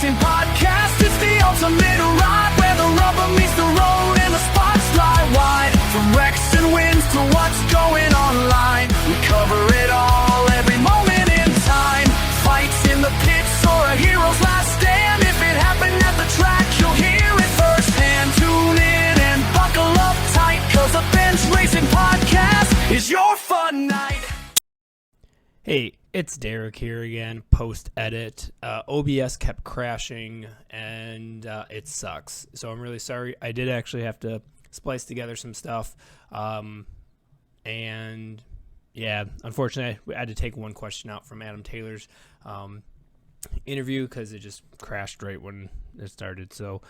Racing Podcast. It's the ultimate ride where the rubber meets the road and the sparks fly wide. From wrecks and wins to what's going online, we cover it all, every moment in time. Fights in the pits or a hero's last stand. If it happened at the track, you'll hear it firsthand. Tune in and buckle up tight, cause the Bench Racing Podcast is your fun night. Hey, it's Derek here again, post-edit. OBS kept crashing, and it sucks. So I'm really sorry. I did actually have to splice together some stuff. And, yeah, unfortunately, I had to take one question out from Adam Taylor's interview because it just crashed right when it started. So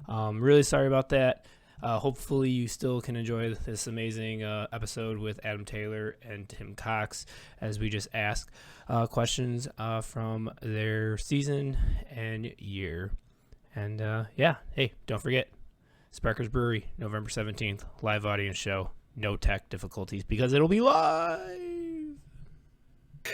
really sorry about that. Hopefully you still can enjoy this amazing episode with Adam Taylor and Tim Cox as we just ask questions from their season and year. And yeah, hey, don't forget, Sparkers Brewery, November 17th, live audience show. No tech difficulties because it'll be live.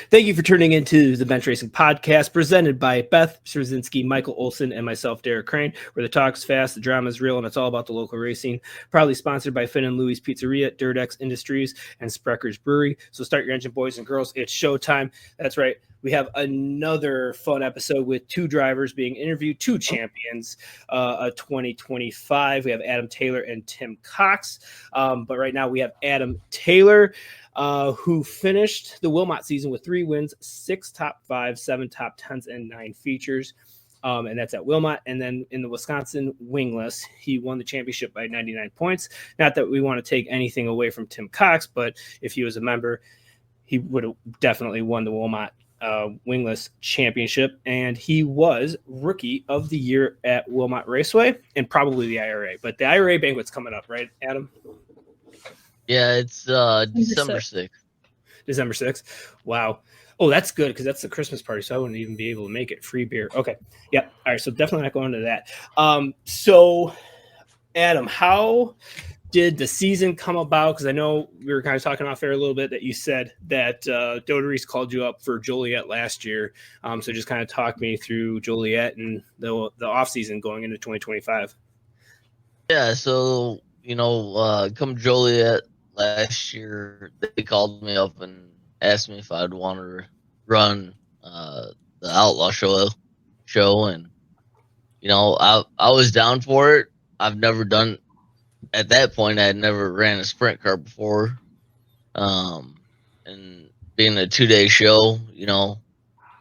Thank you for tuning into the Bench Racing Podcast, presented by Beth Straczynski, Michael Olson, and myself, Derek Crane, where the talk's fast, the drama's real, and it's all about the local racing. Proudly sponsored by Finn and Louie's Pizzeria, Dirtex Industries, and Sprecher's Brewery. So start your engine, boys and girls. It's showtime. That's right. We have another fun episode with two drivers being interviewed, two champions of 2025. We have Adam Taylor and Tim Cox. But right now we have Adam Taylor, who finished the Wilmot season with 3 wins, 6 top 5, 7 top 10s, and 9 features. And that's at Wilmot. And then in the Wisconsin Wingless, he won the championship by 99 points. Not that we want to take anything away from Tim Cox, but if he was a member, he would have definitely won the Wilmot Wingless championship. And he was Rookie of the Year at Wilmot Raceway and probably the IRA. But the IRA banquet's coming up, right, Adam? Yeah, it's December 6th. December 6th. Wow. Oh, that's good because that's the Christmas party, so I wouldn't even be able to make it. Free beer. Okay. Yep. All right, so definitely not going to that. So, Adam, how did the season come about? Because I know we were kind of talking off air a little bit that you said that Doderies called you up for Joliet last year. So just kind of talk me through Joliet and the offseason going into 2025. Yeah, so, come Joliet last year, they called me up and asked me if I'd want to run the Outlaw show. And, I was down for it. I've never done – at that point, I had never ran a sprint car before. And being a 2-day show,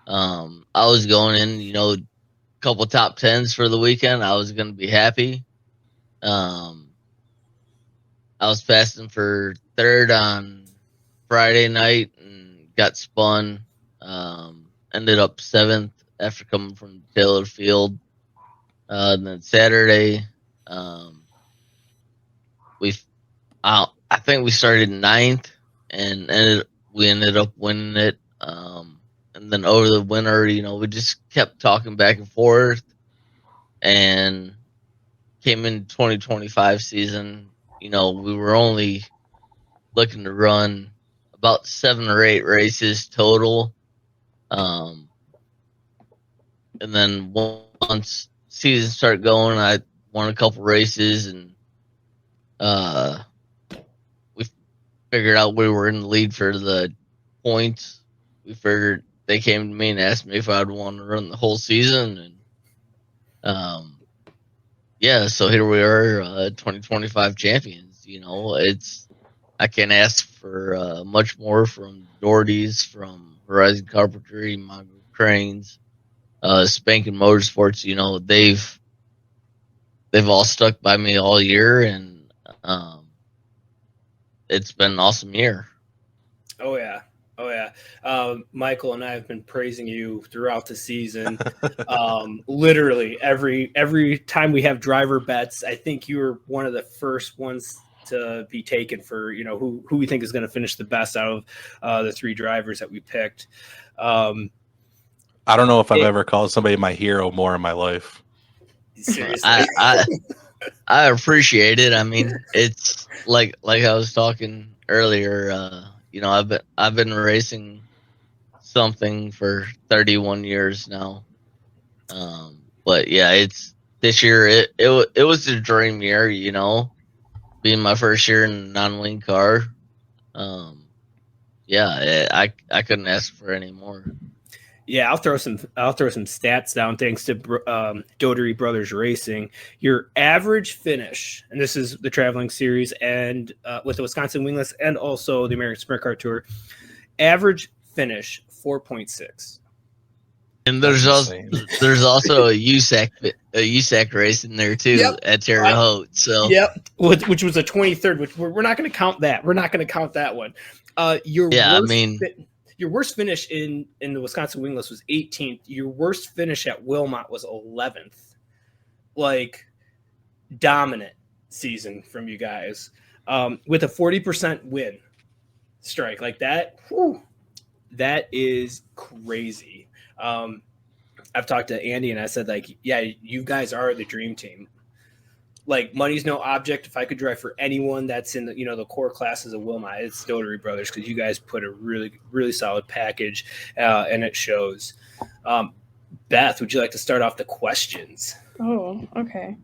I was going in, a couple top 10s for the weekend. I was going to be happy. I was passing for 3rd on Friday night and got spun. Ended up 7th after coming from Taylor Field. And then Saturday, I think we started 9th and we ended up winning it. And then over the winter, we just kept talking back and forth and came in 2025 season. We were only looking to run about 7 or 8 races total. And then once season started going, I won a couple races and we figured out we were in the lead for the points. We figured they came to me and asked me if I'd want to run the whole season. And yeah, so here we are, 2025 champions. I can't ask for much more from Doherty's, from Horizon Carpentry, Mongo Cranes, Spankin Motorsports. They've all stuck by me all year, and it's been an awesome year. Oh yeah. Michael and I have been praising you throughout the season. Literally every time we have driver bets, I think you were one of the first ones to be taken for, who we think is going to finish the best out of the 3 drivers that we picked. I don't know if I've ever called somebody my hero more in my life. Seriously. I appreciate it. I mean, it's like I was talking earlier, I've been racing something for 31 years now. But yeah, it's this year. It was a dream year, you know, being my first year in a non-wing car. Yeah, I couldn't ask for any more. Yeah, I'll throw some stats down thanks to Dotery Brothers Racing. Your average finish, and this is the traveling series and with the Wisconsin Wingless and also the American Sprint Car Tour, average finish 4.6. And there's also a USAC race in there too at Terre Haute. So which was a 23rd. Which we're not going to count that. We're not going to count that one. Your worst finish in the Wisconsin Wingless was 18th. Your worst finish at Wilmot was 11th. Like, dominant season from you guys with a 40% win strike like that. Whew, that is crazy. I've talked to Andy and I said, like, yeah, you guys are the dream team. Like, money's no object. If I could drive for anyone that's in the, you know, the core classes of Wilmot, it's Dotery Brothers, because you guys put a really, really solid package, and it shows. Beth, would you like to start off the questions? Oh, okay.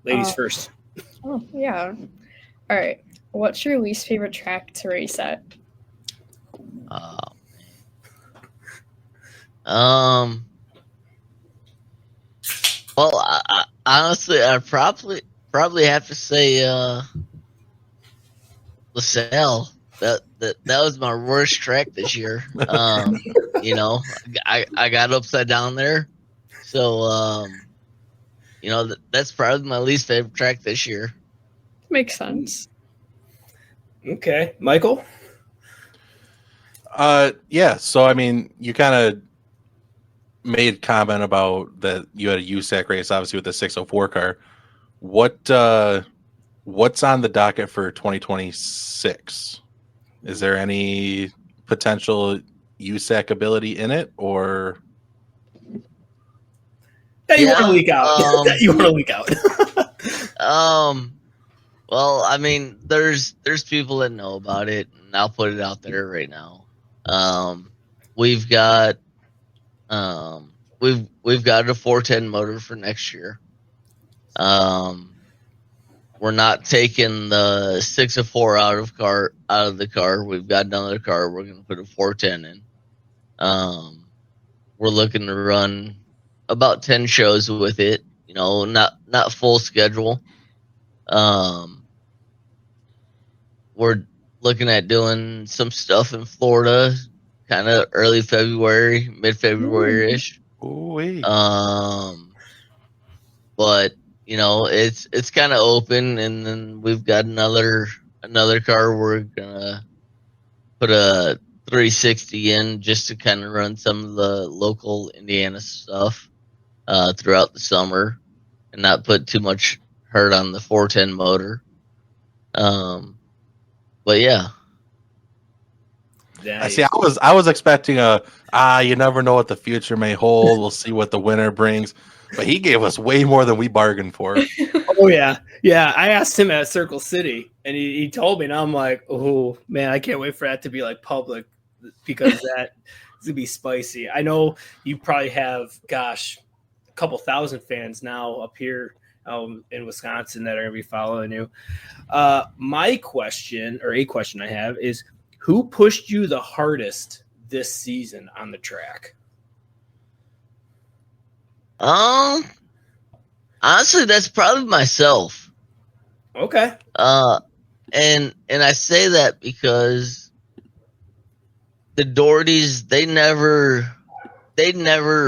Ladies first. Oh, yeah. All right. What's your least favorite track to race at? Well, I honestly, I probably have to say LaSalle. That was my worst track this year. You know, I got upside down there, so you know, that's probably my least favorite track this year. Makes sense. Okay, Michael. Yeah. So I mean, you kind of made comment about that you had a USAC race, obviously with the 604 car. What's on the docket for 2026? Is there any potential USAC ability in it, or that you want to leak out? That you want to leak out? Well, I mean, there's people that know about it, and I'll put it out there right now. We've got we've got a 410 motor for next year. We're not taking the 604 out of the car. We've got another car. We're going to put a 410 in. We're looking to run about 10 shows with it. You know, not full schedule. We're looking at doing some stuff in Florida, kind of early February, mid-February ish. But you know, it's kind of open, and then we've got another car we're gonna put a 360 in just to kind of run some of the local Indiana stuff throughout the summer, and not put too much hurt on the 410 motor. But yeah. I see. I was expecting you never know what the future may hold. We'll see what the winter brings. But he gave us way more than we bargained for. Oh yeah. I asked him at Circle City, and he told me, and I'm like, oh man, I can't wait for that to be like public, because that's gonna be spicy. I know you probably have, gosh, a couple thousand fans now up here in Wisconsin that are gonna be following you. My question, or a question I have, is who pushed you the hardest this season on the track? Honestly, that's probably myself. Okay. And I say that because the Dohertys, they never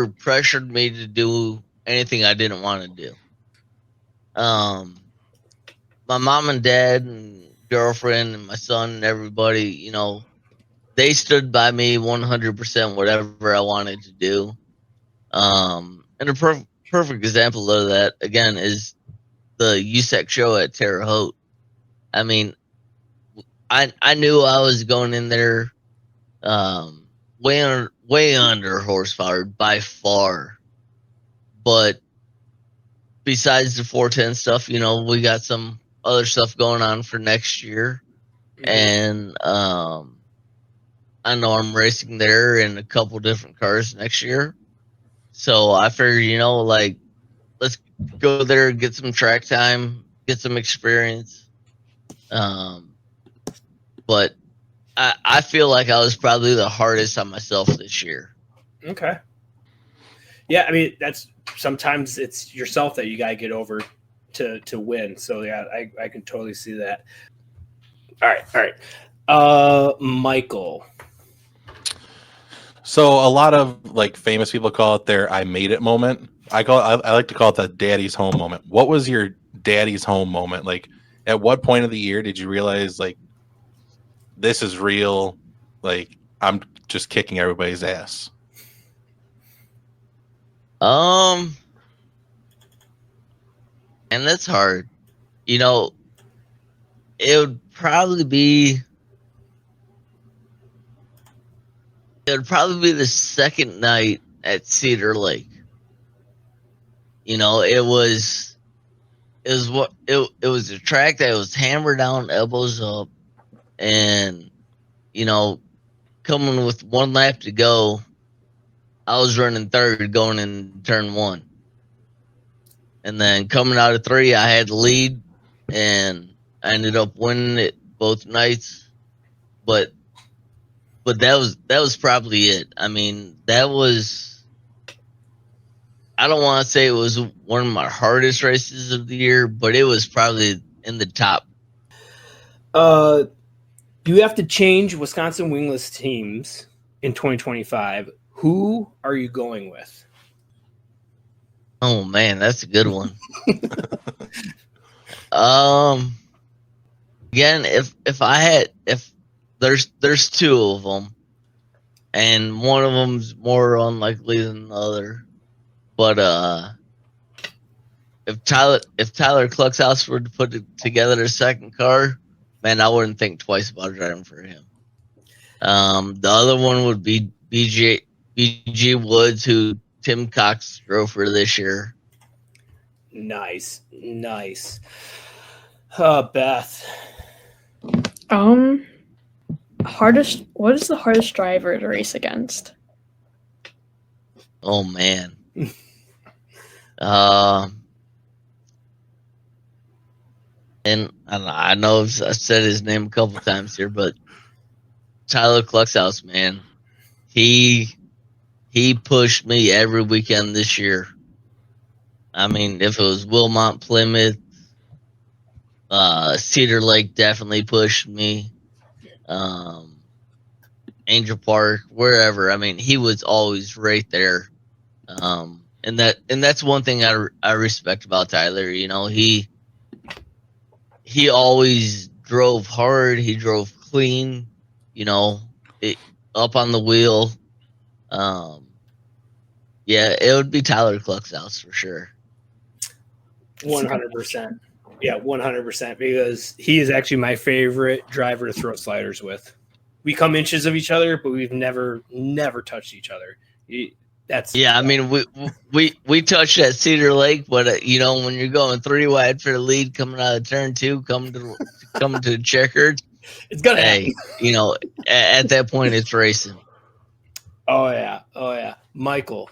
pressured me to do anything I didn't want to do. My mom and dad and girlfriend and my son and everybody, you know, they stood by me 100% whatever I wanted to do. And a perfect example of that, again, is the USAC show at Terre Haute. I mean, I knew I was going in there way under horsepower by far. But besides the 410 stuff, you know, we got some other stuff going on for next year. And I know I'm racing there in a couple different cars next year. So I figured, you know, like, go there, get some track time, get some experience. But I feel like I was probably the hardest on myself this year. Okay. Yeah, I mean sometimes it's yourself that you gotta get over to win. So yeah, I can totally see that. All right. Michael. So a lot of like famous people call it their "I made it" moment. I like to call it the daddy's home moment. What was your daddy's home moment? Like, at what point of the year did you realize like this is real? Like, I'm just kicking everybody's ass. And that's hard. You know, it would probably be the second night at Cedar Lake. You know, it was a track that was hammered down, elbows up, and you know, coming with one lap to go, I was running third going in turn one. And then coming out of three, I had the lead, and I ended up winning it both nights. But that was probably it. I mean, that was, I don't want to say it was one of my hardest races of the year, but it was probably in the top. You have to change Wisconsin Wingless teams in 2025. Who are you going with? Oh man, that's a good one. Again, if there's two of them, and one of them's more unlikely than the other, but if Tyler Kluxhouse were to put together a second car, man, I wouldn't think twice about driving for him. The other one would be BG Woods, who Tim Cox drove for this year. Nice. Beth. What is the hardest driver to race against? Oh man. And I know I've said his name a couple times here, but Tyler Kluxhouse, man, he pushed me every weekend this year. I mean, if it was Wilmot, Plymouth, Cedar Lake definitely pushed me. Angel Park, wherever. I mean, he was always right there. And that's one thing I respect about Tyler. You know, he always drove hard. He drove clean. You know, up on the wheel. Yeah, it would be Tyler Kluxhouse for sure. 100%. Yeah, 100%. Because he is actually my favorite driver to throw sliders with. We come inches of each other, but we've never touched each other. I mean, we touched at Cedar Lake, but you know, when you're going three wide for the lead, coming out of turn two, coming to checkered, it's gonna happen. You know, at that point, it's racing. Oh yeah, Michael.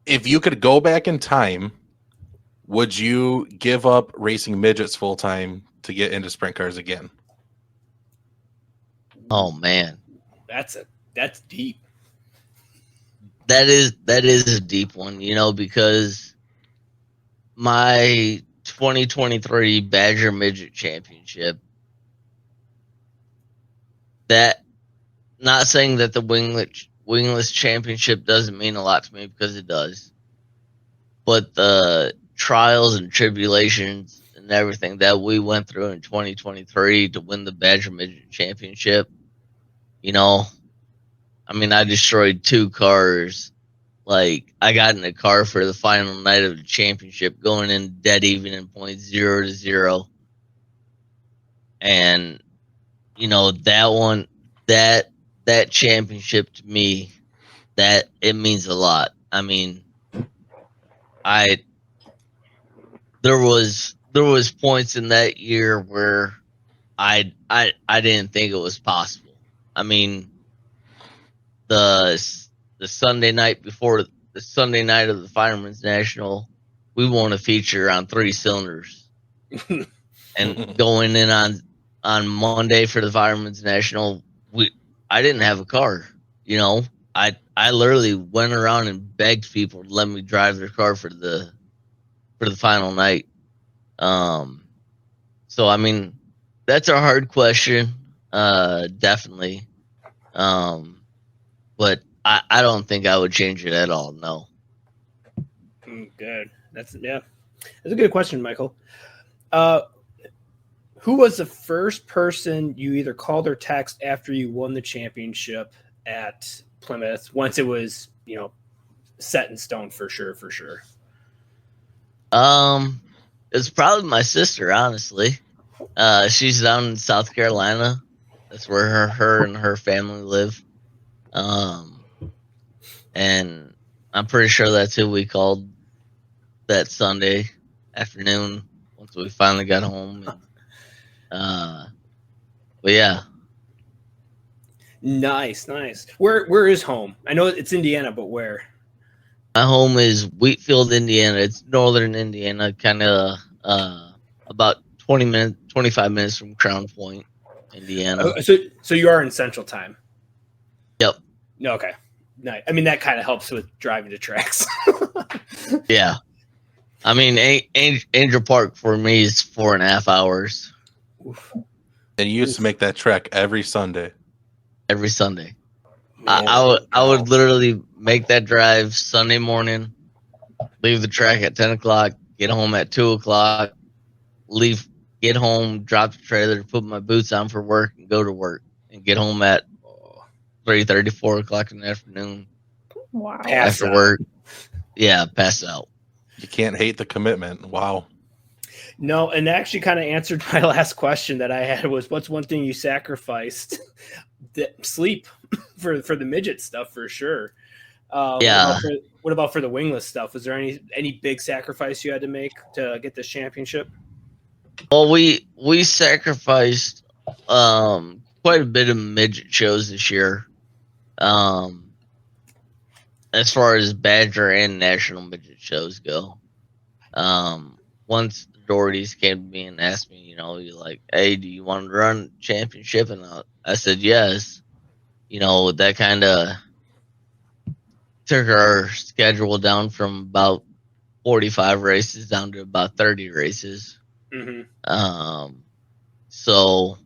If you could go back in time, would you give up racing midgets full time to get into sprint cars again? Oh man, that's deep. That is a deep one, you know, because my 2023 Badger Midget Championship, that, not saying that the Wingless Championship doesn't mean a lot to me, because it does, but the trials and tribulations and everything that we went through in 2023 to win the Badger Midget Championship, you know, I mean, I destroyed two cars. Like, I got in a car for the final night of the championship, going in dead even in points 0 to 0. And, you know, that one, that championship to me, that it means a lot. I mean, there was points in that year where I didn't think it was possible. I mean, the the Sunday night before the Sunday night of the Fireman's National, we won a feature on 3 cylinders. And going in on Monday for the Fireman's National, I didn't have a car. You know, I literally went around and begged people to let me drive their car for the final night. So I mean, that's a hard question, definitely. But I don't think I would change it at all. No. Good. That's a good question, Michael. Who was the first person you either called or text after you won the championship at Plymouth? Once it was, set in stone for sure. It's probably my sister, honestly. She's down in South Carolina. That's where her and her family live. And I'm pretty sure that's who we called that Sunday afternoon once we finally got home. But yeah. Nice. Where is home? I know it's Indiana, but where? My home is Wheatfield, Indiana. It's northern Indiana, kind of about 25 minutes from Crown Point, Indiana. So you are in Central Time. Yep. No, okay. Nice. I mean, that kind of helps with driving to tracks. Yeah. I mean, Angel Park for me is 4.5 hours. Oof. And you used to make that trek every Sunday. Every Sunday. Man, I would literally make that drive Sunday morning, leave the track at 10 o'clock, get home at 2 o'clock, get home, drop the trailer, put my boots on for work, and go to work, and get home at 3:30, 4 o'clock in the afternoon. Wow. After work. Yeah, pass out. You can't hate the commitment. Wow. No, and that actually kind of answered my last question that I had was, what's one thing you sacrificed? Sleep for the midget stuff for sure. Yeah. What about for the wingless stuff? Was there any big sacrifice you had to make to get this championship? Well, we sacrificed quite a bit of midget shows this year. As far as Badger and National Midget shows go. Once the Dohertys came to me and asked me, you're like, hey, do you want to run championship? And I said yes. That kind of took our schedule down from about 45 races down to about 30 races. Mm-hmm. So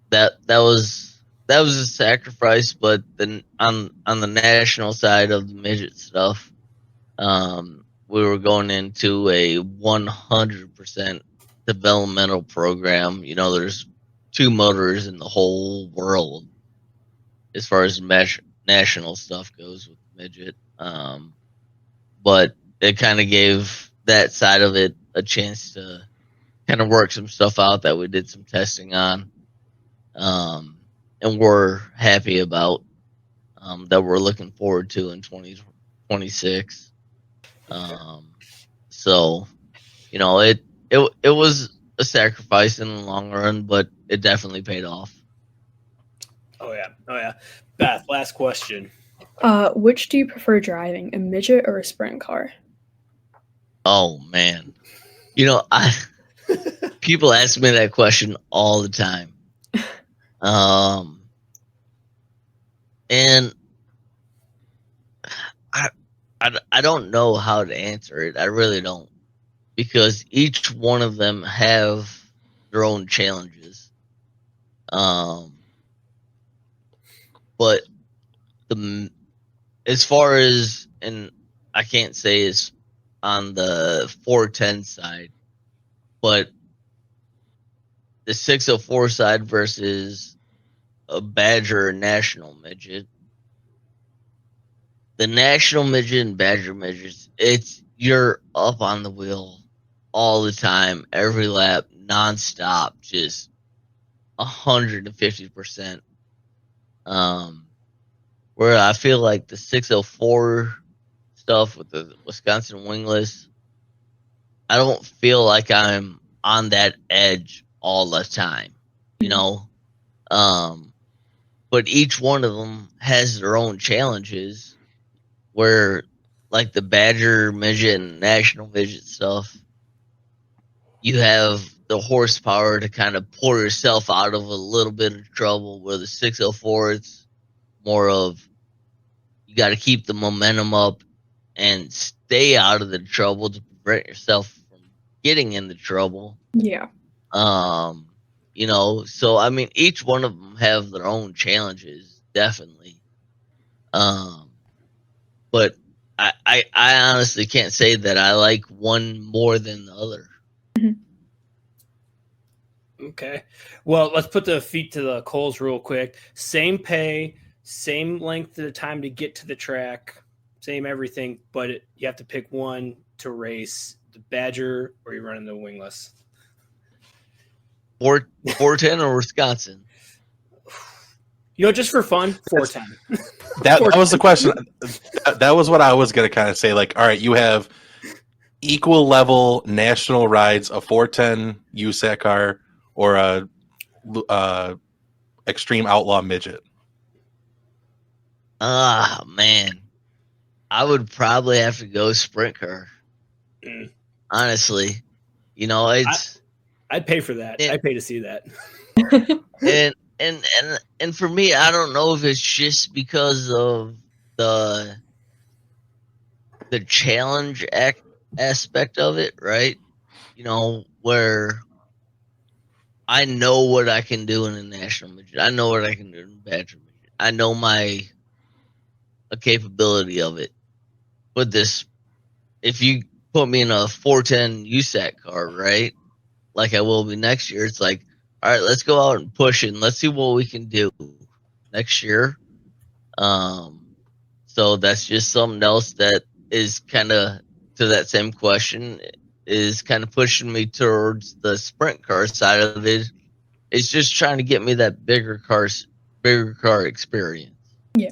that was a sacrifice, but then on the national side of the midget stuff, we were going into a 100% developmental program. There's 2 motors in the whole world as far as national stuff goes with midget. But it kind of gave that side of it a chance to kind of work some stuff out that we did some testing on. And we're happy about, that we're looking forward to in 2026. So, it was a sacrifice in the long run, but it definitely paid off. Oh yeah. Beth, last question. Which do you prefer driving, a midget or a sprint car? Oh man. People ask me that question all the time. And I don't know how to answer it. I really don't, because each one of them have their own challenges. But as far as, and I can't say it's on the 410 side, but the 604 side versus a Badger or National Midget. The National Midget and Badger Midgets, you're up on the wheel all the time, every lap, nonstop, just 150%. Where I feel like the 604 stuff with the Wisconsin Wingless, I don't feel like I'm on that edge all the time, But but each one of them has their own challenges. Where, like the Badger midget and National midget stuff, you have the horsepower to kind of pull yourself out of a little bit of trouble. Where the 604, it's more of you got to keep the momentum up and stay out of the trouble to prevent yourself from getting into trouble. Yeah. You know, so I mean, each one of them have their own challenges, definitely. But I honestly can't say that I like one more than the other. Okay. Well, let's put the feet to the coals real quick. Same pay, same length of the time to get to the track, same everything, but you have to pick one to race, the Badger or you're running the Wingless. 410 or Wisconsin? You know, just for fun, 410. That was the question. That was what I was going to kind of say. Like, all right, you have equal level national rides, a 410 USAC car or a extreme outlaw midget. Ah, man. I would probably have to go sprint car. Honestly. You know, I'd pay for that. I'd pay to see that. And for me, I don't know if it's just because of the challenge aspect of it, right? You know, where I know what I can do in a national midget. I know what I can do in a Badger midget. I know a capability of it. But this, if you put me in a 410 USAC car, right? Like I will be next year, it's like, all right, let's go out and push it and let's see what we can do next year. So that's just something else that is kind of to that same question, is kind of pushing me towards the sprint car side of it. It's just trying to get me that bigger car experience. Yeah.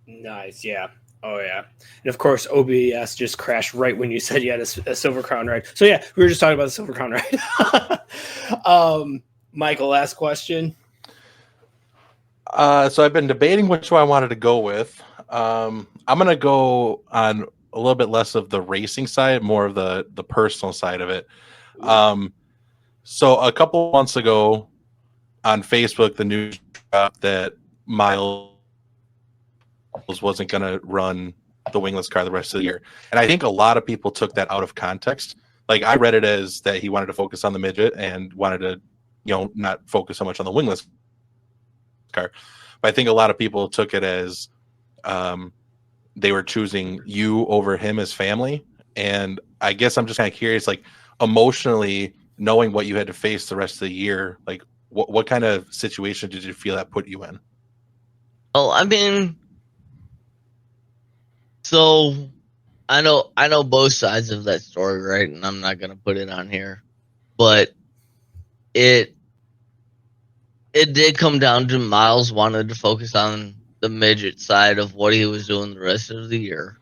Nice. Yeah. Oh yeah. And of course, OBS just crashed right when you said you had a Silver Crown ride. So yeah, we were just talking about the Silver Crown ride. Michael, last question. So I've been debating which one I wanted to go with. I'm going to go on a little bit less of the racing side, more of the personal side of it. So a couple months ago on Facebook, the news dropped that Miles wasn't going to run the wingless car the rest of the year. And I think a lot of people took that out of context. Like I read it as that he wanted to focus on the midget and wanted to, not focus so much on the wingless car. But I think a lot of people took it as they were choosing you over him as family. And I guess I'm just kind of curious, like emotionally knowing what you had to face the rest of the year, like what kind of situation did you feel that put you in? Oh, I mean, so I know both sides of that story, right? And I'm not going to put it on here, but it did come down to Miles wanted to focus on the midget side of what he was doing the rest of the year.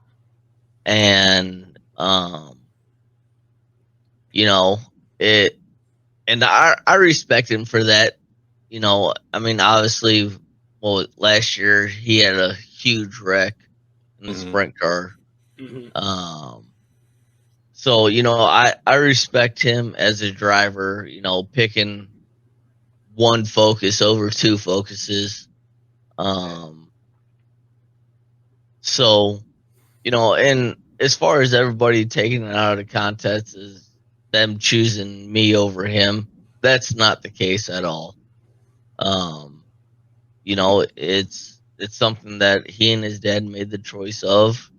And, I respect him for that. I mean, obviously, last year he had a huge wreck in the sprint car. Mm-hmm. So, I respect him as a driver, picking one focus over two focuses. So, and as far as everybody taking it out of context is them choosing me over him, that's not the case at all. It's something that he and his dad made the choice of,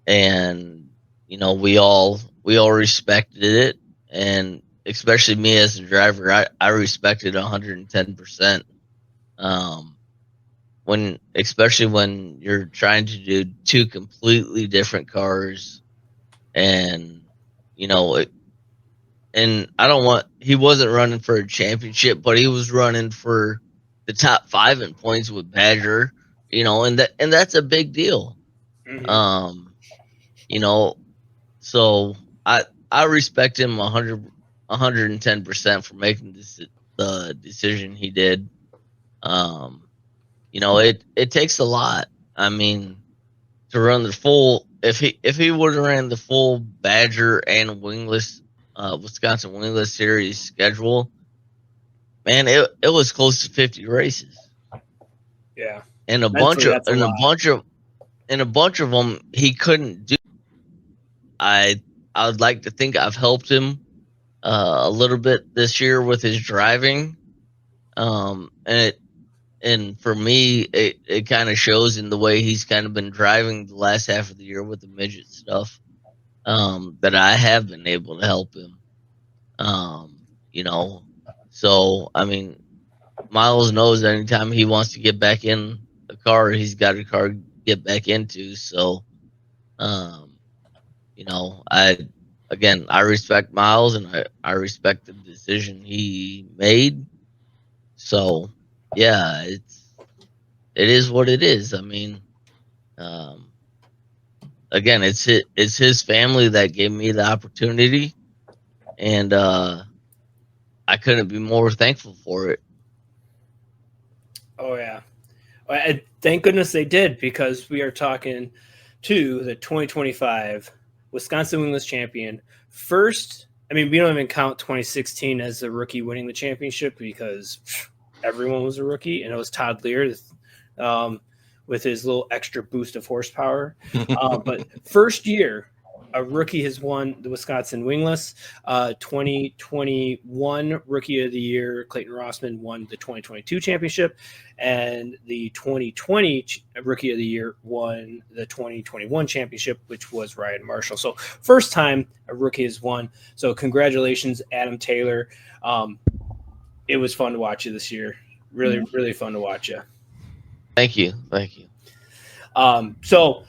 and we all respected it, and especially me as a driver, I respected 110%. Especially when you're trying to do two completely different cars, and he wasn't running for a championship, but he was running for the top 5 in points with Badger, and that's a big deal. Mm-hmm. So I respect him 110% for making the decision he did. it takes a lot. I mean, to run the full, if he would have ran the full Badger and Wingless, Wisconsin Wingless series schedule, man, it was close to 50 races. Yeah. And a Mentally, that's a bunch of them he couldn't do. I would like to think I've helped him a little bit this year with his driving, and for me, it kind of shows in the way he's kind of been driving the last half of the year with the midget stuff, that I have been able to help him. So I mean, Miles knows anytime he wants to get back in a car, he's got a car to get back into. So, I respect Miles, and I respect the decision he made. So, yeah, it is what it is. I mean, again, it's his family that gave me the opportunity, and I couldn't be more thankful for it. Oh, yeah. And thank goodness they did, because we are talking to the 2025 Wisconsin Wingless champion. First, I mean, we don't even count 2016 as a rookie winning the championship, because everyone was a rookie, and it was Todd Lear with his little extra boost of horsepower. But first year, a rookie has won the Wisconsin Wingless. 2021 Rookie of the Year, Clayton Rossman, won the 2022 championship, and the 2020 Rookie of the Year won the 2021 championship, which was Ryan Marshall. So first time a rookie has won. So congratulations, Adam Taylor. It was fun to watch you this year. Really, really fun to watch you. Thank you. So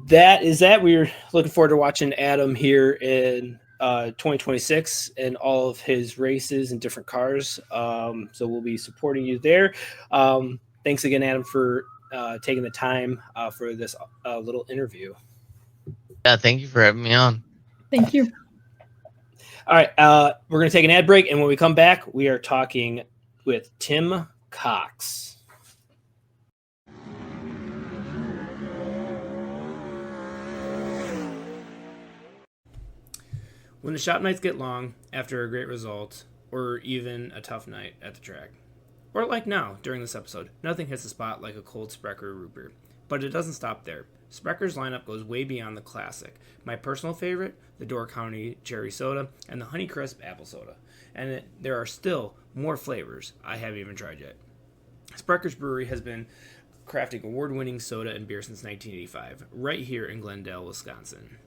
that is that. We're looking forward to watching Adam here in 2026 and all of his races and different cars. So we'll be supporting you there. Thanks again, Adam, for taking the time for this little interview. Yeah, thank you for having me on. Thank you. All right, we're going to take an ad break, and when we come back, we are talking with Tim Cox. When the shop nights get long after a great result, or even a tough night at the track, or like now during this episode, nothing hits the spot like a cold Sprecher root beer. But it doesn't stop there. Sprecher's lineup goes way beyond the classic. My personal favorite, the Door County Cherry Soda, and the Honeycrisp Apple Soda. And there are still more flavors I haven't even tried yet. Sprecher's Brewery has been crafting award-winning soda and beer since 1985, right here in Glendale, Wisconsin.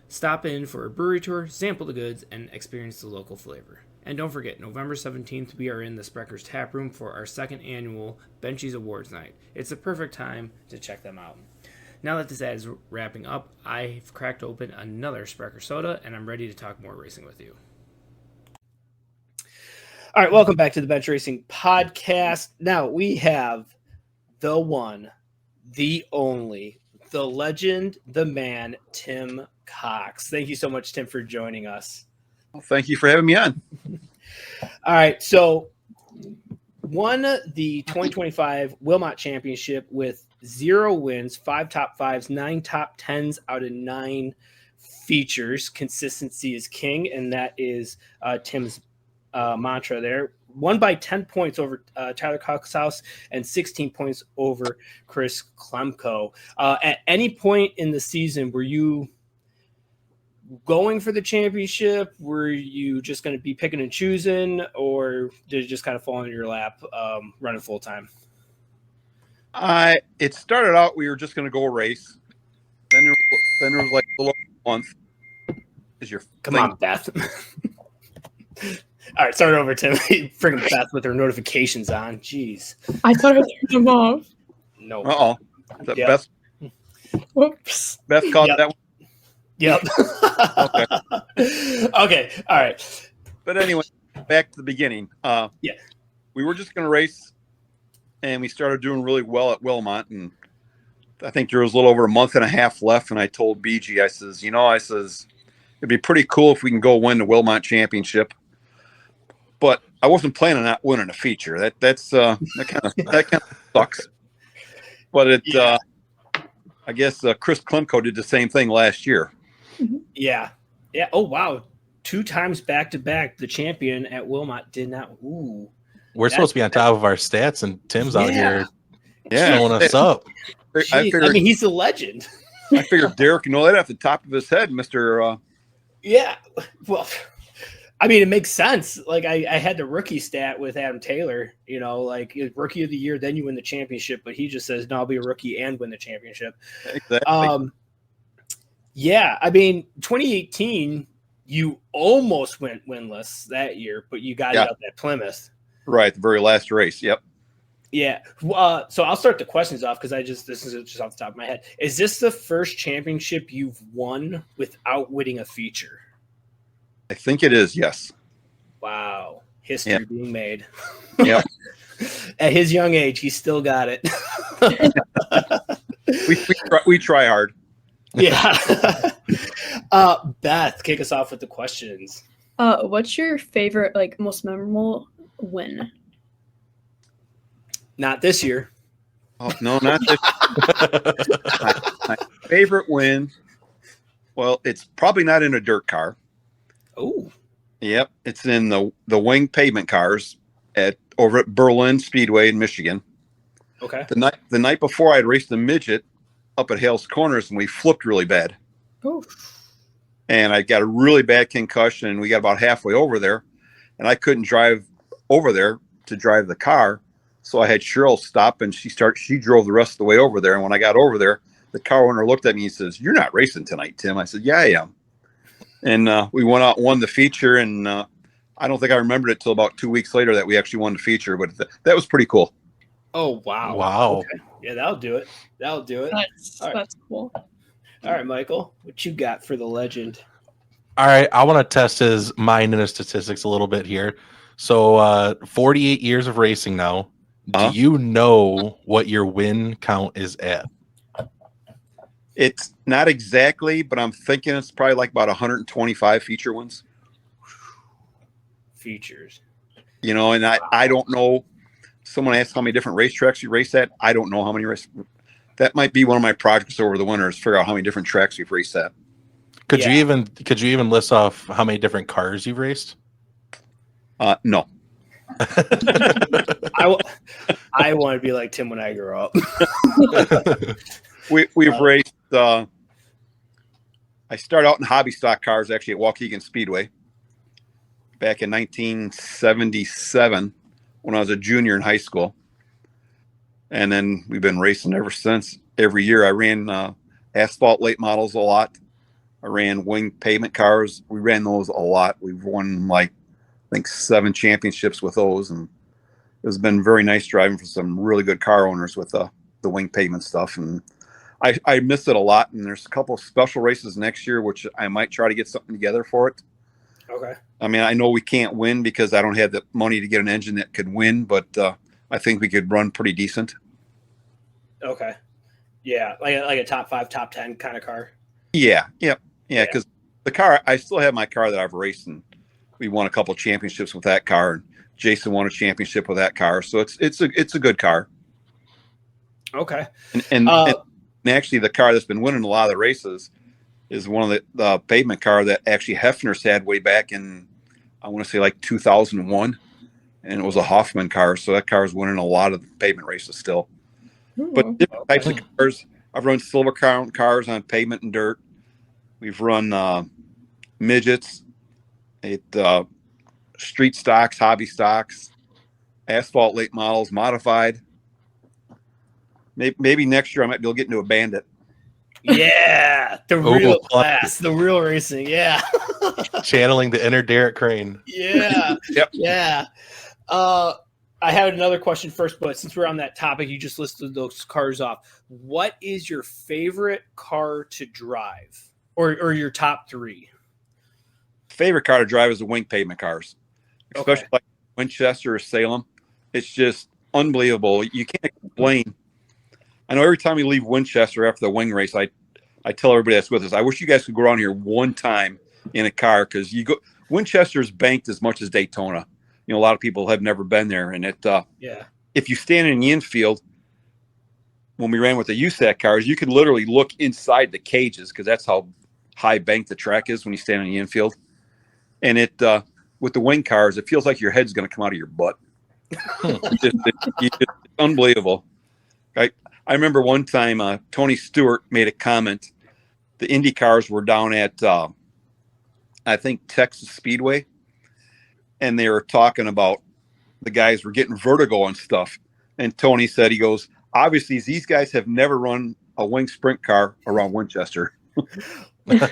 Stop in for a brewery tour, sample the goods, and experience the local flavor. And don't forget, November 17th, we are in the Sprecher's Tap Room for our second annual Benchies Awards Night. It's the perfect time to check them out. Now that this ad is wrapping up, I've cracked open another Sprecher soda, and I'm ready to talk more racing with you. All right, welcome back to the Bench Racing Podcast. Now we have the one, the only, the legend, the man, Tim Cox. Thank you so much, Tim, for joining us. Well, thank you for having me on. All right, so won the 2025 Wilmot Championship with 0 wins, 5 top 5s, 9 top 10s out of 9 features. Consistency is king, and that is Tim's mantra there. Won by 10 points over Tyler Coxhouse and 16 points over Chris Klemko. At any point in the season, were you going for the championship? Were you just going to be picking and choosing, or did it just kind of fall into your lap running full time? It started out, we were just going to go race. Then there was like a little month. Is your Come on, Beth. All right, start over, Tim. Freaking Beth with her notifications on. Jeez. I thought I turned them off. No. Uh-oh. Is that Yep. Whoops. Beth caught Yep. that one? Yep. Okay. All right. But anyway, back to the beginning. Yeah. We were just going to race, and we started doing really well at Wilmot, and I think there was a little over a month and a half left, and I told BG, I says, it'd be pretty cool if we can go win the Wilmot Championship. But I wasn't planning on not winning a feature. That kind of sucks. But I guess Chris Klemko did the same thing last year. Yeah. Yeah. Oh, wow. 2 times back to back, the champion at Wilmot did not. Ooh. We're supposed to be on top of our stats, and Tim's out here Yeah, showing us up. I mean, he's a legend. I figured Derek know that off the top of his head, Mister. Yeah. Well, I mean, it makes sense. Like I had the rookie stat with Adam Taylor, like rookie of the year, then you win the championship. But he just says, no, I'll be a rookie and win the championship. Exactly. Yeah. I mean, 2018, you almost went winless that year, but you got it up at Plymouth. Right. The very last race. Yep. Yeah. So I'll start the questions off because this is just off the top of my head. Is this the first championship you've won without winning a feature? I think it is. Yes. Wow. History being made. Yeah. At his young age, he still got it. we try hard. Yeah. Beth, kick us off with the questions. What's your favorite, most memorable win? Not this year. Oh, no, not this. My favorite win. Well, it's probably not in a dirt car. Oh. Yep, it's in the wing pavement cars over at Berlin Speedway in Michigan. Okay. The night before, I'd raced the midget up at Hales Corners, and we flipped really bad. Oh. And I got a really bad concussion, and we got about halfway over there, and I couldn't drive over there to drive the car. So I had Cheryl stop, and she drove the rest of the way over there. And when I got over there, the car owner looked at me and says, "You're not racing tonight, Tim." I said, "Yeah, I am." And we went out and won the feature. And I don't think I remembered it till about 2 weeks later that we actually won the feature, but that was pretty cool. Oh, wow. Wow. Okay. Yeah, that'll do it. That's cool. All right, Michael, what you got for the legend? All right, I want to test his mind and his statistics a little bit here. So 48 years of racing now. Do you know what your win count is at? It's not exactly, but I'm thinking it's probably like about 125 feature wins. Features. And I don't know. Someone asked how many different racetracks you race at. I don't know how many races. That might be one of my projects over the winter is figure out how many different tracks you've raced at. Could you even list off how many different cars you've raced? No. I want to be like Tim when I grow up. We've raced. I started out in hobby stock cars actually at Waukegan Speedway back in 1977 when I was a junior in high school, and then we've been racing ever since. Every year I ran asphalt late models a lot. I ran wing pavement cars. We ran those a lot. We've won I think 7 championships with those, and it's been very nice driving for some really good car owners with the wing pavement stuff. And I miss it a lot. And there's a couple of special races next year, which I might try to get something together for it. Okay. I mean, I know we can't win because I don't have the money to get an engine that could win, but I think we could run pretty decent. Okay. Yeah, like a top 5, top 10 kind of car. Yeah. Because the car, I still have my car that I've raced, and we won a couple championships with that car, and Jason won a championship with that car. So it's a good car. Okay. And actually, the car that's been winning a lot of the races is one of the pavement car that actually Hefner's had way back in, I want to say 2001, and it was a Hoffman car. So that car is winning a lot of the pavement races still. But different types of cars. I've run silver crown cars on pavement and dirt. We've run midgets, street stocks, hobby stocks, asphalt late models, modified. Maybe next year I might be able to get into a Bandit. Yeah, the real class, the real racing. Yeah, channeling the inner Derek Crane. Yeah, yep. Yeah. I had another question first, but since we're on that topic, you just listed those cars off. What is your favorite car to drive, or your top 3? Favorite car to drive is the wing pavement cars, especially like Winchester or Salem. It's just unbelievable. You can't complain. I know every time we leave Winchester after the wing race, I tell everybody that's with us, I wish you guys could go around here one time in a car, because Winchester's banked as much as Daytona. a lot of people have never been there. And Yeah. if you stand in the infield, when we ran with the USAC cars, you could literally look inside the cages because that's how high banked the track is when you stand in the infield. And with the wing cars, it feels like your head's going to come out of your butt. It's unbelievable. I remember one time Tony Stewart made a comment. The Indy cars were down at, I think, Texas Speedway, and they were talking about the guys were getting vertigo and stuff. And Tony said, he goes, obviously, these guys have never run a wing sprint car around Winchester. Wow.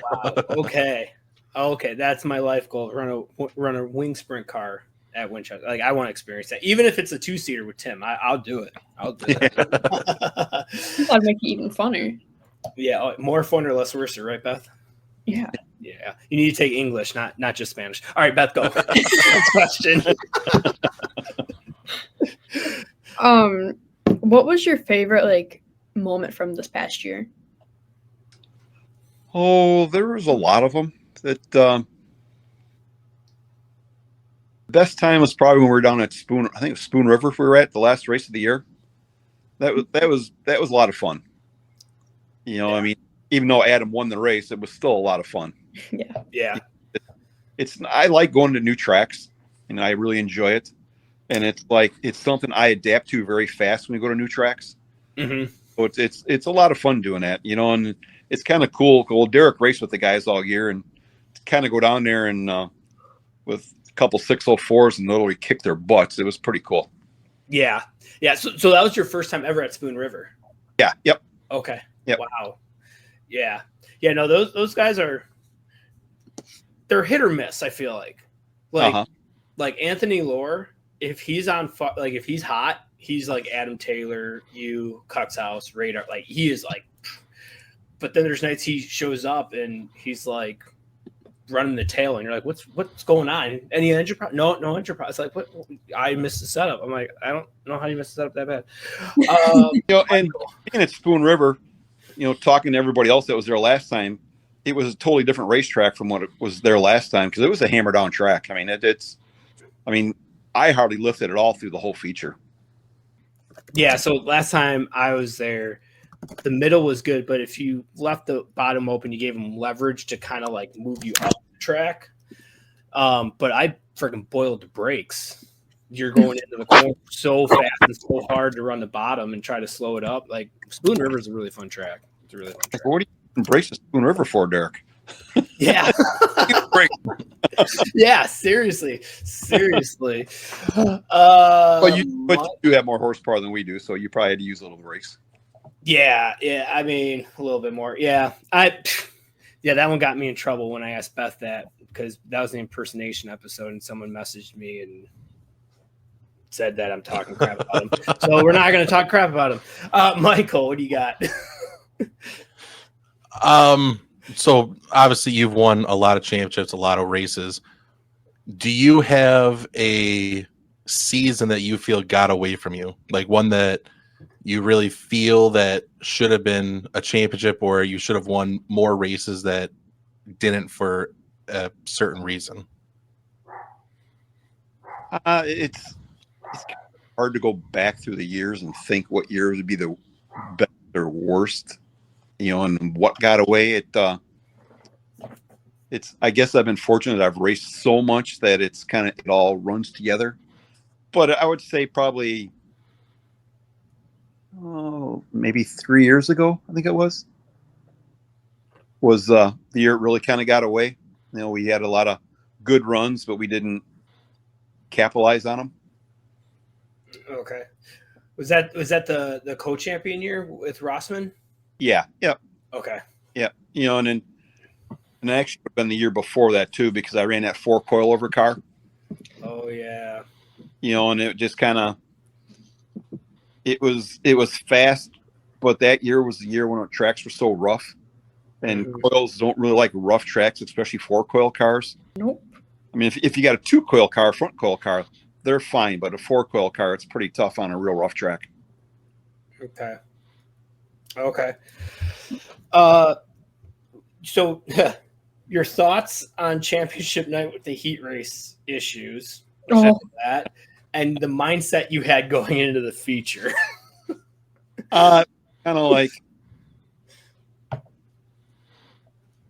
Okay. That's my life goal. Run a wing sprint car at Winchester. Like, I want to experience that. Even if it's a 2-seater with Tim, I'll do it. That'd make it even funner. Yeah. More fun or less worse, right, Beth? Yeah. Yeah. You need to take English, not just Spanish. All right, Beth, go. Next question. What was your favorite moment from this past year? Oh, there was a lot of them. The best time was probably when we were down at Spoon. I think it was Spoon River. We were at the last race of the year. That was a lot of fun. I mean, even though Adam won the race, it was still a lot of fun. Yeah. I like going to new tracks, and I really enjoy it. And it's something I adapt to very fast when we go to new tracks. Mm-hmm. So it's a lot of fun doing that, and it's kind of cool. Well, Derek raced with the guys all year, and kind of go down there and with a couple 604s and literally kick their butts. It was pretty cool. Yeah. So that was your first time ever at Spoon River. Yeah. Yep. Okay. Yep. Wow. Yeah. No, those guys they're hit or miss. I feel like Anthony Lohr, if he's on, if he's hot, he's like Adam Taylor, Cuts House, Radar. Like, he is like, but then there's nights he shows up and he's like running the tail, and you're like, what's going on? Any engine problem? No engine problem. It's like, what? I missed the setup. I'm like, I don't know how you missed the setup that bad. And being at Spoon River, talking to everybody else that was there last time, it was a totally different racetrack from what it was there last time because it was a hammer down track. I mean, I hardly lifted at all through the whole feature. Yeah. So last time I was there, the middle was good, but if you left the bottom open, you gave them leverage to kind of like move you up the track. But I freaking boiled the brakes. You're going into the corner so fast and so hard to run the bottom and try to slow it up. Like, Spoon River is a really fun track. It's a really fun track. What do you embrace the Spoon River for, Derek? Yeah. Yeah, seriously. But you do have more horsepower than we do, so you probably had to use a little brakes. Yeah. I mean, a little bit more. Yeah. That one got me in trouble when I asked Beth that, because that was the impersonation episode, and someone messaged me and said that I'm talking crap about him. So we're not going to talk crap about him. Michael, what do you got? So obviously you've won a lot of championships, a lot of races. Do you have a season that you feel got away from you? Like one that you really feel that should have been a championship, or you should have won more races that didn't for a certain reason? It's hard to go back through the years and think what years would be the best or worst, and what got away. I guess I've been fortunate. I've raced so much that it all runs together. But I would say probably, maybe 3 years ago, I think it was the year it really kind of got away. We had a lot of good runs, but we didn't capitalize on them. Okay. Was that the co-champion year with Rossman? Yeah. Yep. Okay. Yeah. And actually would have been the year before that too, because I ran that 4 coilover car. Oh yeah. And it just kind of, it was fast, but that year was the year when our tracks were so rough, and coils don't really like rough tracks, especially 4 coil cars. Nope. I mean, if you got a 2 coil car, front coil car, they're fine, but a 4 coil car, it's pretty tough on a real rough track. Okay. So your thoughts on championship night with the heat race issues? Oh, that, and the mindset you had going into the feature. Kind of like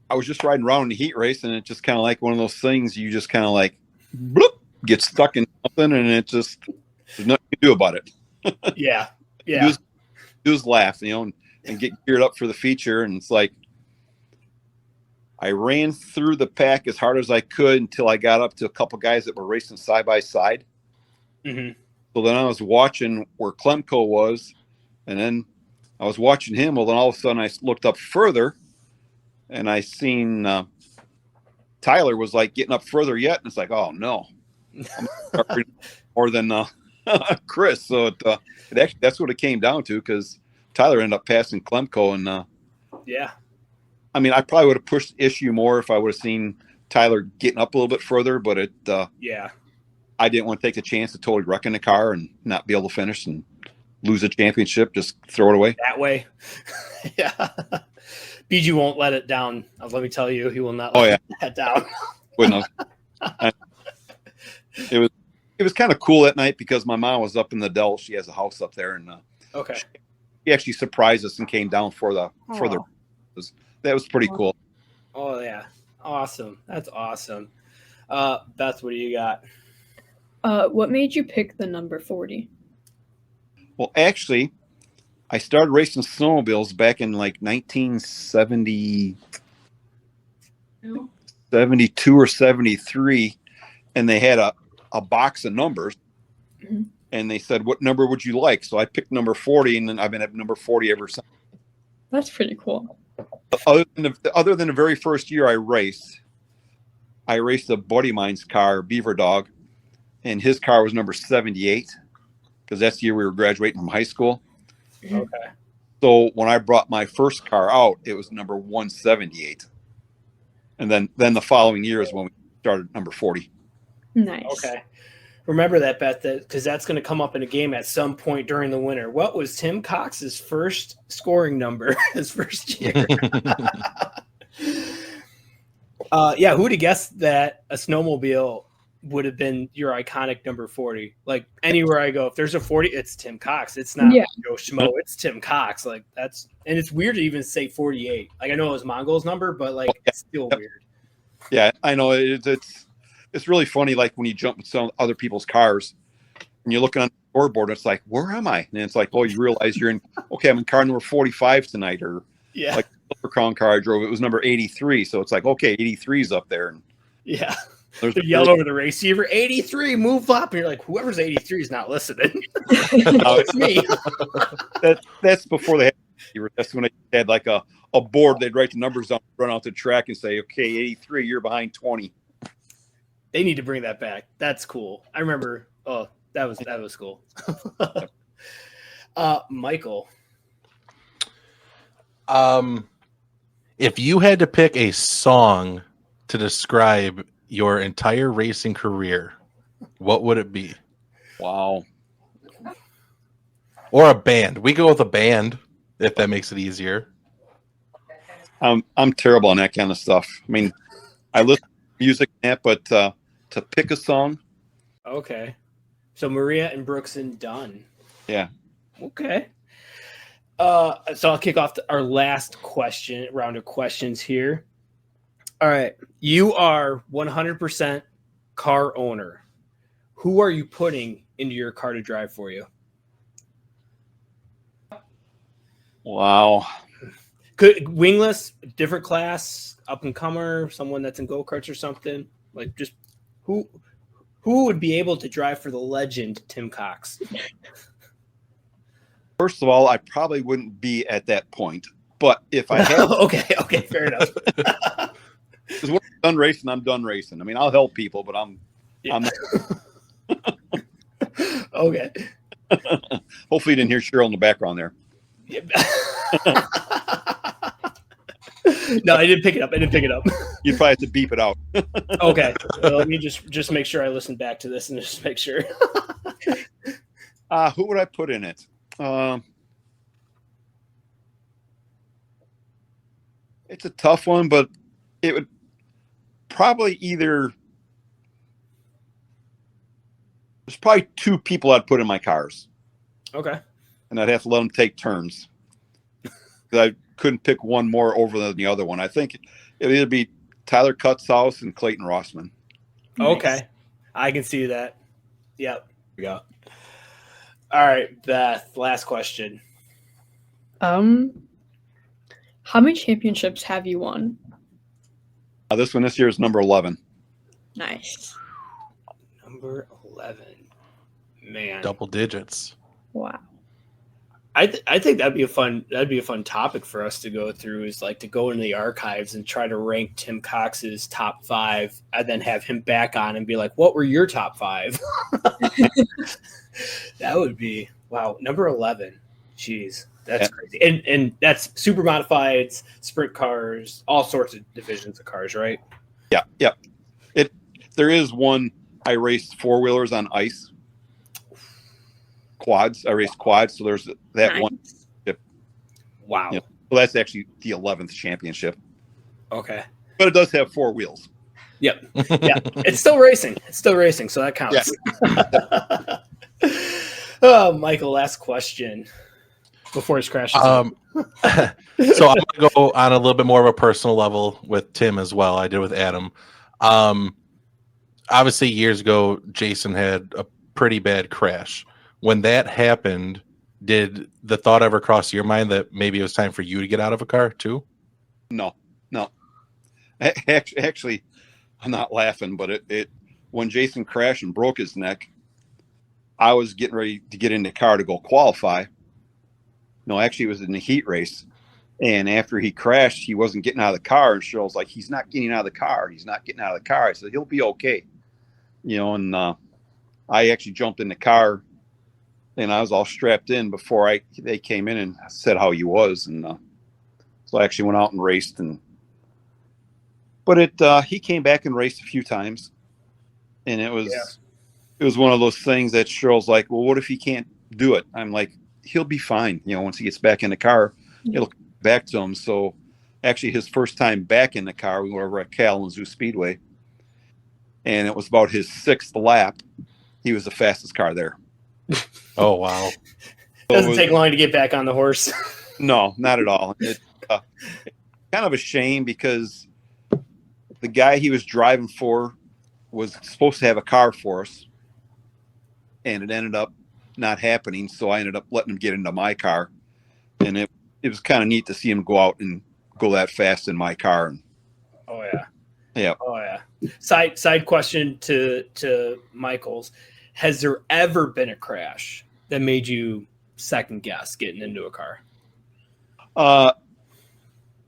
I was just riding around in the heat race, and it just kind of like one of those things you just kind of like bloop, get stuck in something, and it just there's nothing you can do about it. Yeah. You just laugh, and get geared up for the feature. And it's like I ran through the pack as hard as I could until I got up to a couple guys that were racing side by side. Mm-hmm. So then I was watching where Klemko was, and then I was watching him. Well, then all of a sudden I looked up further, and I seen Tyler was like getting up further yet, and it's like, oh no, I'm more than Chris. So it actually that's what it came down to, because Tyler ended up passing Klemko, and Yeah. I mean, I probably would have pushed the issue more if I would have seen Tyler getting up a little bit further, but Yeah. I didn't want to take the chance of totally wrecking the car and not be able to finish and lose a championship. Just throw it away. That way. Yeah. BG won't let it down. Let me tell you, he will not Oh, let that down. Wouldn't have. It was kind of cool that night because my mom was up in the Dell. She has a house up there, and Okay. she actually surprised us and came down for the that was pretty cool. Oh yeah. Awesome. That's awesome. Beth, what do you got? what made you pick the number 40? Well, actually, I started racing snowmobiles back in like 1970, 72 or 73, and they had a box of numbers, Mhm. and they said, "What number would you like?" So I picked number 40, and then I've been at number 40 ever since. That's pretty cool. Other than the very first year I raced a buddy of mine's car, Beaver Dog, and his car was number 78 because that's the year we were graduating from high school. Okay. So when I brought my first car out, it was number 178, and then the following year is when we started number 40. Nice. Okay. Remember that, Beth, because that's going to come up in a game at some point during the winter. What was Tim Cox's first scoring number his first year? Yeah, who would have guessed that a snowmobile would have been your iconic number 40? Like anywhere I go, if there's a 40, it's Tim Cox. It's not Joe Schmo, it's Tim Cox. Like and it's weird to even say 48. Like I know it was Mongol's number, but like it's still weird. Yeah, I know it's really funny. Like when you jump in some other people's cars and you're looking on the scoreboard, it's like, where am I? And it's like, oh, you realize you're in. Okay, I'm in car number 45 tonight, or Yeah. like the Crown car I drove, it was number 83. So it's like, okay, 83's up there. And Yeah. there's They yelled over the receiver, 83, move up. And you're like, whoever's 83 is not listening. It's me. that's before they had. That's when they had like a board. They'd write the numbers down, run out the track, and say, okay, 83, you're behind 20. They need to bring that back. That's cool. I remember. Oh, that was cool. Michael. If you had to pick a song to describe your entire racing career, what would it be? Wow. Or a band. We go with a band if that makes it easier. I'm terrible on that kind of stuff. I mean, I listen to music, but to pick a song, Okay. So Maria and Brooks and Dunn. yeah. Okay. So I'll kick off our last round of questions here. All right. You are 100% car owner. Who are you putting into your car to drive for you? Wow. Could wingless, different class, up and comer, someone that's in go-karts or something? Like just who would be able to drive for the legend Tim Cox? First of all, I probably wouldn't be at that point, but if I had, okay, fair enough. because when I'm done racing, I'm done racing. I mean, I'll help people, but I'm not. Okay. Hopefully, you didn't hear Cheryl in the background there. No, I didn't pick it up. You'd probably have to beep it out. Okay. Well, let me just make sure I listen back to this and just make sure. Who would I put in it? It's a tough one, but it would probably either there's probably 2 people I'd put in my cars, Okay. and I'd have to let them take turns. 'Cause I couldn't pick one more over than the other one. I think it'd either be Tyler Kutzhaus and Clayton Rossman. Okay. I can see that. Yep. Here we go. All right, Beth, last question. How many championships have you won? This one this year is number 11. Nice. Number 11. Man. Double digits. Wow. I think that'd be a fun topic for us to go through, is like to go into the archives and try to rank Tim Cox's top 5 and then have him back on and be like, what were your top 5? That would be, wow, number 11. Jeez, that's crazy. And that's super modifieds, sprint cars, all sorts of divisions of cars, right? Yeah. There is one. I raced 4-wheelers on ice. Quads. I raced quads, so there's that Nice. one. Wow. Yeah. Well, that's actually the 11th championship, Okay. but it does have 4 wheels. Yep. Yeah. It's still racing. So that counts. Oh, Michael, last question before his crashes. So I'm gonna go on a little bit more of a personal level with Tim as well. I did with Adam. Obviously, years ago, Jason had a pretty bad crash. When that happened, did the thought ever cross your mind that maybe it was time for you to get out of a car too? No. Actually, I'm not laughing, but it when Jason crashed and broke his neck, I was getting ready to get in the car to go qualify. No, actually, it was in the heat race. And after he crashed, he wasn't getting out of the car. And Cheryl's like, he's not getting out of the car. He's not getting out of the car. I said, he'll be okay. And I actually jumped in the car, and I was all strapped in before they came in and said how he was. And so I actually went out and raced. But he came back and raced a few times. And it was one of those things that Cheryl's like, well, what if he can't do it? I'm like, he'll be fine. Once he gets back in the car, it'll come back to him. So actually his first time back in the car, we were over at Kalamazoo Speedway, and it was about his 6th lap. He was the fastest car there. Oh, wow. Doesn't take long to get back on the horse. No, not at all. It's kind of a shame because the guy he was driving for was supposed to have a car for us, and it ended up not happening. So I ended up letting him get into my car, and it was kind of neat to see him go out and go that fast in my car. Oh yeah. Yeah. Oh yeah. Side question to Michael's. Has there ever been a crash that made you second guess getting into a car?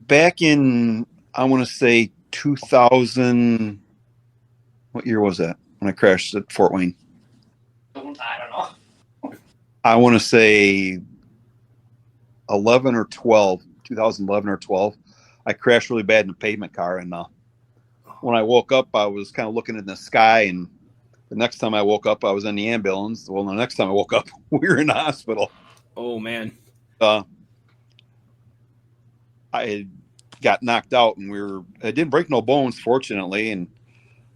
Back in, I want to say 2000, what year was that when I crashed at Fort Wayne? I don't know. I want to say 11 or 12, 2011 or 12. I crashed really bad in a pavement car. And when I woke up, I was kind of looking in the sky. And the next time I woke up, I was in the ambulance. Well, the next time I woke up, we were in the hospital. Oh, man. I had got knocked out, and I didn't break no bones, fortunately. And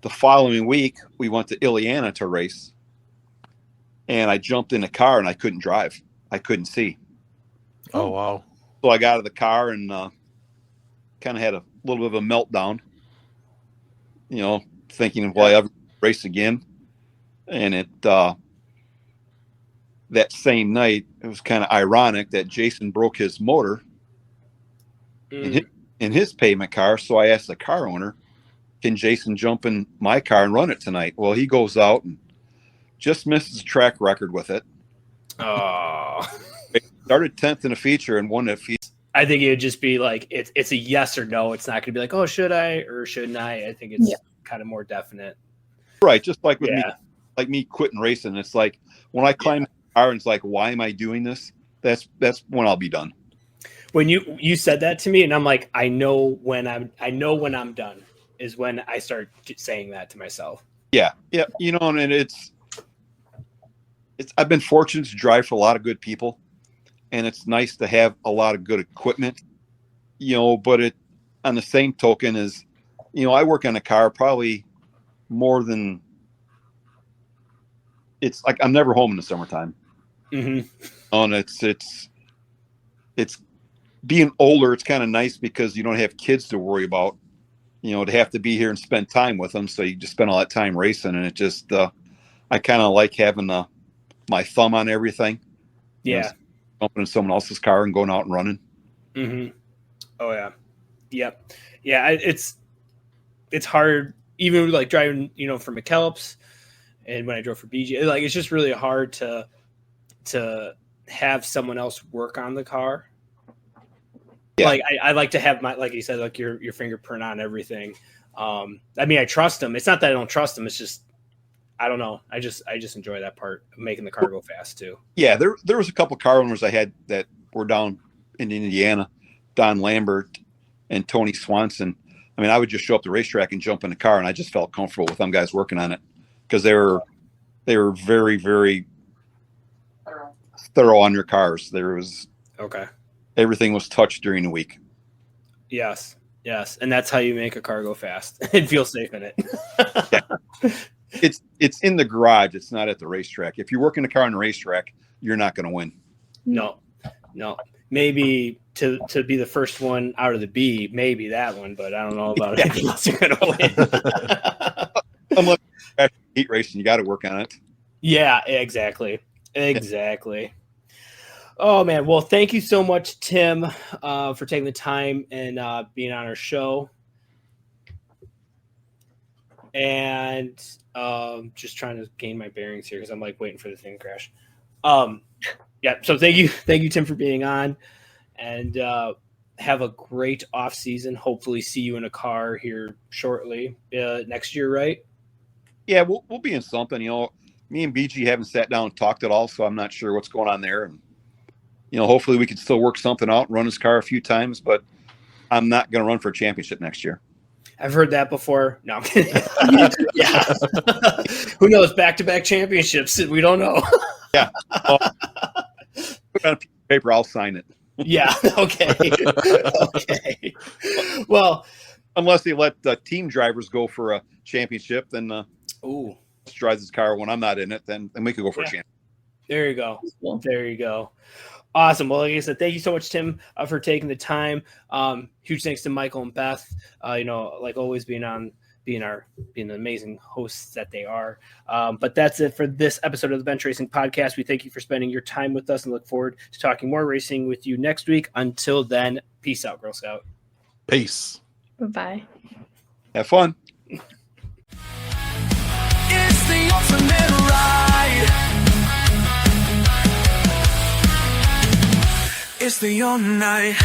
the following week, we went to Ileana to race. And I jumped in the car, and I couldn't drive. I couldn't see. Oh, wow. So I got out of the car and kind of had a little bit of a meltdown, thinking, will I ever race again? And that same night, it was kind of ironic that Jason broke his motor in his pavement car. So I asked the car owner, can Jason jump in my car and run it tonight? Well, he goes out and just misses track record with it. Oh. Started 10th in a feature and won a feature. I think it would just be like it's a yes or no. It's not going to be like, oh, should I or shouldn't I? I think it's kind of more definite. Right, just like with me quitting racing. It's like when I climb the car and it's like, why am I doing this? That's when I'll be done. When you said that to me, and I'm like, I know when I'm done is when I start saying that to myself. Yeah, and it's I've been fortunate to drive for a lot of good people, and it's nice to have a lot of good equipment, but it, on the same token, is, I work on a car probably more than it's like I'm never home in the summertime. Mm-hmm. And it's being older. It's kind of nice because you don't have kids to worry about, to have to be here and spend time with them. So you just spend all that time racing, and it just I kind of like having my thumb on everything. Yeah. Jumping in someone else's car and going out and running. Mm-hmm. Oh yeah. Yep. Yeah. It's hard, even like driving, for McKellips, and when I drove for BG, like it's just really hard to have someone else work on the car. Yeah. Like I like to have like you said, like your fingerprint on everything. I mean, I trust them. It's not that I don't trust them. It's just, I don't know. I just enjoy that part of making the car go fast too. Yeah. There was a couple car owners I had that were down in Indiana, Don Lambert and Tony Swanson. I mean, I would just show up the racetrack and jump in the car, and I just felt comfortable with them guys working on it because they were very, very thorough on their cars. Okay. Everything was touched during the week. Yes. And that's how you make a car go fast and feel safe in it. Yeah. It's in the garage. It's not at the racetrack. If you're working the car on the racetrack, you're not going to win. No. Maybe to be the first one out of the B, maybe that one, but I don't know about anything else you're going to win. Unless you're heat racing, you got to work on it. Yeah, exactly. Oh, man. Well, thank you so much, Tim, for taking the time and being on our show. And just trying to gain my bearings here because I'm like waiting for the thing to crash. Yeah. So thank you, Tim, for being on, and have a great off season. Hopefully see you in a car here shortly next year, right? Yeah, we'll be in something. Me and BG haven't sat down and talked at all, so I'm not sure what's going on there. And hopefully we can still work something out, run his car a few times, but I'm not going to run for a championship next year. I've heard that before. No, I'm kidding. Yeah. Who knows? Back-to-back championships. We don't know. Yeah. Put on a piece of paper, I'll sign it. Yeah. Okay. Well, unless they let team drivers go for a championship, then drives his car when I'm not in it, then we could go for a championship. There you go. Awesome. Well, like I said, thank you so much, Tim, for taking the time. Huge thanks to Michael and Beth. Like always, being the amazing hosts that they are. But that's it for this episode of the Bench Racing Podcast. We thank you for spending your time with us and look forward to talking more racing with you next week. Until then, peace out, Girl Scout. Peace. Bye-bye. Have fun. It's the ultimate ride. It's the all night.